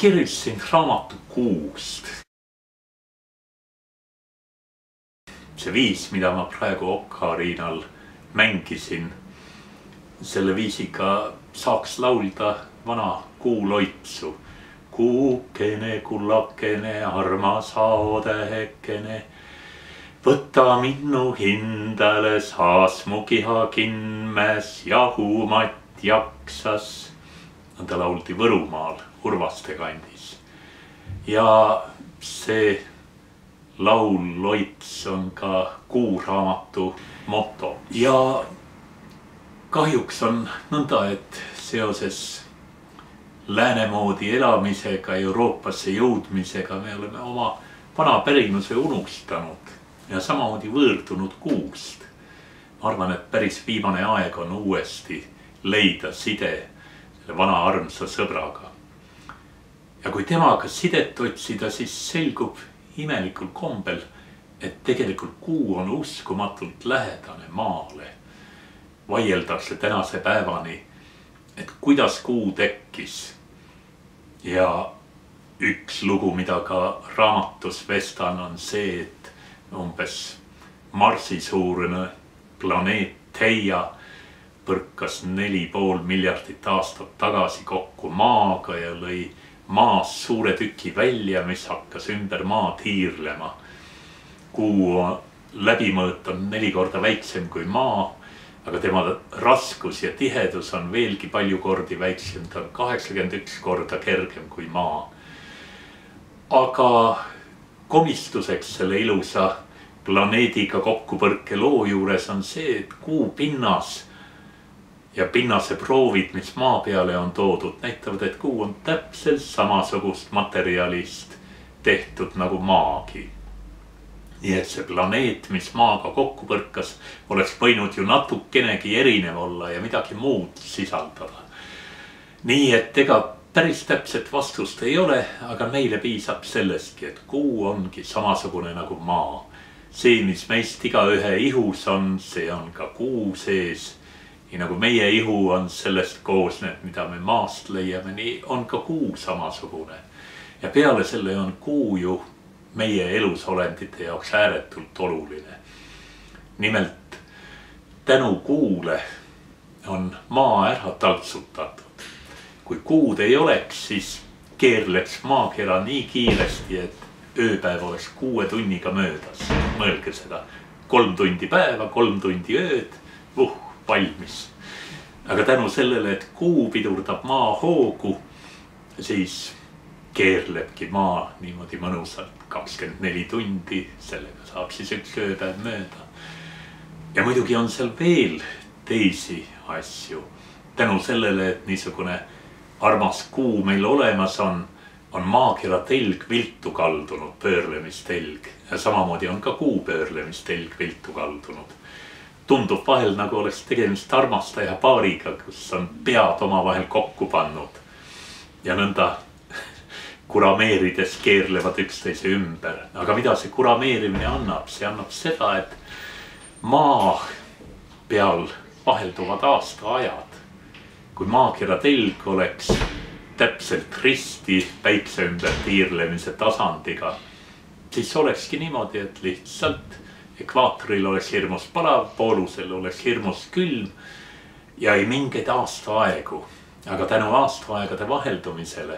kirjutasin raamatu Kuust. See viis, mida ma praegu Okkariinal mängisin, selle viisiga saaks laulda vana kuuloitsu. Kuukene, kullakene, armas haodehekene, võta minnu hindale, saas mu kiha kinmäes, jahumat jaksas. Ta lauldi Võrumaal, Urvaste kandis. Ja see laul-loits on ka Kuuraamatu moto. Ja kahjuks on nõnda, et seoses läänemoodi elamisega, Euroopasse jõudmisega me oleme oma vana pärimuse unustanud ja samamoodi võõrdunud Kuust. Ma arvan, et päris viimane aeg on uuesti leida side selle vana armsa sõbraga. Ja kui temaga sidet otsida, siis selgub imelikul kombel, et tegelikult Kuu on uskumatult lähedane maale. Vaieldakse tänase päevani, et kuidas Kuu tekkis. Ja üks lugu, mida ka raamatus vestan, on see, et umbes Marsi suurune planeet Theia põrkas 4,5 miljardit aastat tagasi kokku maaga ja lõi maas suure tüki välja, mis hakkas ümber maad hiirlema. Kuu läbimõõt on 4 korda väiksem kui maa, aga tema raskus ja tihedus on veelgi palju kordi väiksem, ta on 81 korda kergem kui maa. Aga komistuseks selle ilusa planeediga kokkupõrke loo juures on see, et Kuu pinnas ja pinnase proovid, mis maa peale on toodud, näitavad, et Kuu on täpselt samasugust materjalist tehtud nagu maagi. Nii et see planeet, mis maaga kokku põrkas, oleks võinud ju natukenegi erinev olla ja midagi muud sisaldada. Nii et ega päris täpset vastust ei ole, aga meile piisab sellestki, et Kuu ongi samasugune nagu maa. See, mis meist igaühe ihus on, see on ka Kuu sees. Nii nagu meie ihu on sellest koosnev, mida me maast leiame, nii on ka Kuu samasugune. Ja peale selle on Kuu ju meie elusolendite jaoks ääretult oluline. Nimelt tänu Kuule on maa ära taltsutatud. Kui Kuud ei oleks, siis keerleks maakera nii kiiresti, et ööpäev oleks 6 tunniga möödas. Mõelge seda. 3 tundi päeva, 3 tundi ööd, valmis. Aga tänu sellele, et Kuu pidurdab maa hoogu, siis keerlebki maa niimoodi mõnusalt 24 tundi, sellega saab siis üks ööpäev mööda. Ja muidugi on seal veel teisi asju. Tänu sellele, et niisugune armas Kuu meil olemas on maakera telg viltu kaldunud, pöörlemistelg. Ja samamoodi on ka Kuu pöörlemistelg viltu kaldunud. Tundub vahel, nagu oleks tegemist armastaja paariga, kus on pead omavahel kokku pannud. Ja nõnda kurameerides keerlevad üksteise ümber. Aga mida see kurameerimine annab? See annab seda, et maa peal vahelduvad aastaajad. Kui maakera telg oleks täpselt risti päikse ümber tiirlemise tasandiga, siis olekski niimoodi, et lihtsalt ekvaatoril oleks hirmus palav, poolusel oleks hirmus külm ja ei mingeid aastaaegu. Aga tänu aastaaegade vaheldumisele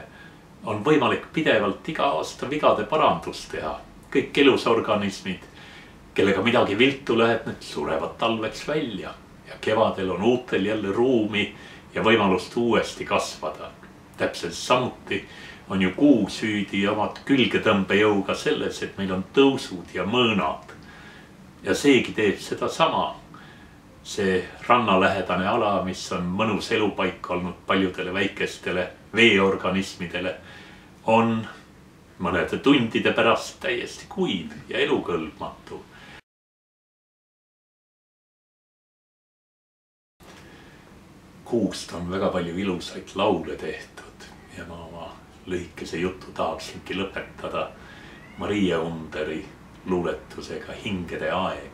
on võimalik pidevalt iga aasta vigade parandust teha. Kõik elusorganismid, kellega midagi viltu läheb, need surevad talveks välja. Ja kevadel on uutel jälle ruumi ja võimalust uuesti kasvada. Täpselt samuti on ju Kuu süüdi omad külgetõmbejõuga selles, et meil on tõusud ja mõõnad. Ja seegi teeb seda sama. See rannalähedane ala, mis on mõnus elupaik olnud paljudele väikestele veeorganismidele, on mõnede tundide pärast täiesti kuiv ja elukõlbmatu. Kuust on väga palju ilusaid laule tehtud ja ma oma lühikese jutu tahaksingi lõpetada Maria Underi luuletusega Hingede aeg.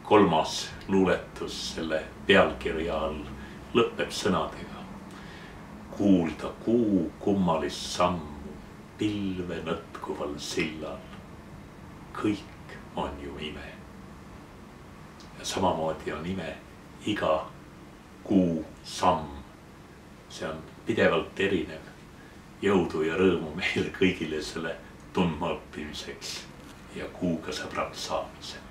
3. luuletus selle pealkirja all lõpeb sõnadega. Kuulda Kuu kummalist sammu, pilve nõtkuval sillal. Kõik on ju ime. Ja samamoodi on ime iga kuu samm. See on pidevalt erinev. Jõudu ja rõõmu meile kõigile selle tundma õppimiseks ja kuuga sõbraks saamiseks.